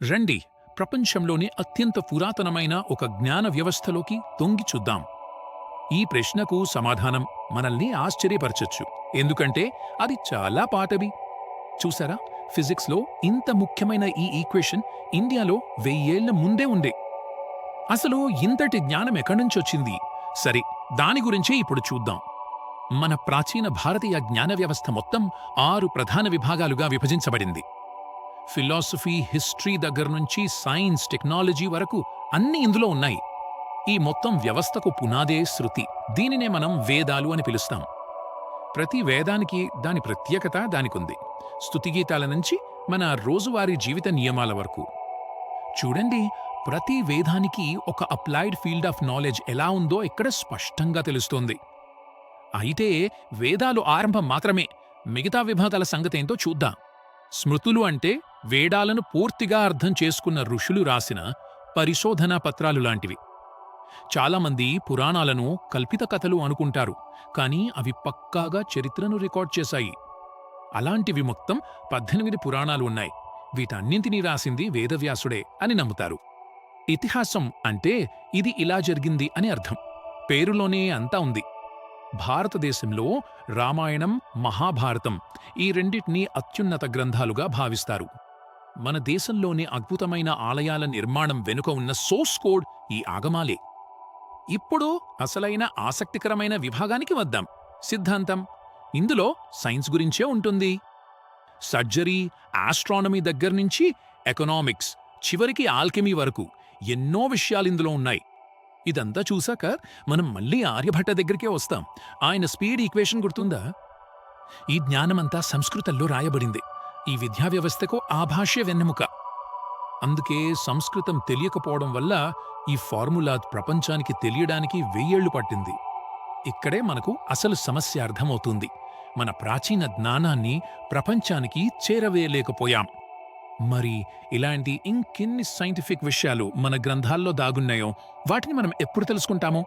రండి, ప్రపంచంలోని అత్యంత పురాతనమైన ఒక జ్ఞాన వ్యవస్థలోకి తొంగి చూద్దాం. ఈ ప్రశ్నకు సమాధానం మనల్ని ఆశ్చర్యపరచొచ్చు, ఎందుకంటే అది చాలా పాతవి. చూసారా, ఫిజిక్స్లో ఇంత ముఖ్యమైన ఈ ఈక్వేషన్ ఇండియాలో 1000 ఏళ్ల ముందే ఉండే. అసలు ఇంతటి జ్ఞానం ఎక్కడ్నుంచొచ్చింది? సరే, దాని గురించే ఇప్పుడు చూద్దాం. మన ప్రాచీన భారతీయ జ్ఞాన వ్యవస్థ మొత్తం 6 ప్రధాన విభాగాలుగా విభజించబడింది. ఫిలాసఫీ, హిస్టరీ దగ్గర్నుంచి సైన్స్, టెక్నాలజీ వరకు అన్నీ ఇందులో ఉన్నాయి. ఈ మొత్తం వ్యవస్థకు పునాదే శృతి. దీనినే మనం వేదాలు అని పిలుస్తాం. ప్రతి వేదానికి దాని ప్రత్యేకత దానికుంది. స్తుతిగీతాల నుంచి మన రోజువారీ జీవిత నియమాల వరకు. చూడండి, ప్రతి వేదానికి ఒక అప్లైడ్ ఫీల్డ్ ఆఫ్ నాలెడ్జ్ ఎలా ఉందో ఇక్కడ స్పష్టంగా తెలుస్తోంది. అయితే వేదాలు ఆరంభం మాత్రమే. మిగతా విభాగాల సంగతేంటో చూద్దాం. స్మృతులు అంటే వేదాలను పూర్తిగా అర్థం చేసుకున్న ఋషులు రాసిన పరిశోధనా పత్రాలు లాంటివి. చాలామంది పురాణాలను కల్పిత కథలు అనుకుంటారు, కానీ అవి పక్కాగా చరిత్రను రికార్డ్ చేశాయి. అలాంటివి మొత్తం 18 పురాణాలు ఉన్నాయి. వీటన్నింటినీ రాసింది వేదవ్యాసుడే అని నమ్ముతారు. ఇతిహాసం అంటే ఇది ఇలా జరిగింది అని అర్థం. పేరులోనే అంతా ఉంది. భారతదేశంలో రామాయణం, మహాభారతం ఈ రెండిటినీ అత్యున్నత గ్రంథాలుగా భావిస్తారు. మన దేశంలోని అద్భుతమైన ఆలయాల నిర్మాణం వెనుక ఉన్న సోర్స్ కోడ్ ఈ ఆగమాలే. ఇప్పుడు అసలైన ఆసక్తికరమైన విభాగానికి వద్దాం, సిద్ధాంతం. ఇందులో సైన్స్ గురించే ఉంటుంది. సర్జరీ, ఆస్ట్రానమీ దగ్గర్నుంచి ఎకనామిక్స్, చివరికి ఆల్కెమీ వరకు ఎన్నో విషయాలిందులో ఉన్నాయి. ఇదంతా చూశాక మనం మళ్ళీ ఆర్యభట్ట దగ్గరికే వస్తాం. ఆయన స్పీడ్ ఈక్వేషన్ గుర్తుందా? ఈ జ్ఞానమంతా సంస్కృతంలో రాయబడింది. ఈ విద్యా వ్యవస్థకు ఆ భాషే వెన్నెముక. అందుకే సంస్కృతం తెలియకపోవడం వల్ల ఈ ఫార్ములా ప్రపంచానికి తెలియడానికి 1000 ఏళ్లు పట్టింది. ఇక్కడే మనకు అసలు సమస్య అర్థమవుతుంది. మన ప్రాచీన జ్ఞానాన్ని ప్రపంచానికి చేరవేయలేకపోయాం. మరి ఇలాంటి ఇంకెన్ని సైంటిఫిక్ విషయాలు మన గ్రంథాల్లో దాగున్నాయో వాటిని మనం ఎప్పుడు తెలుసుకుంటాము?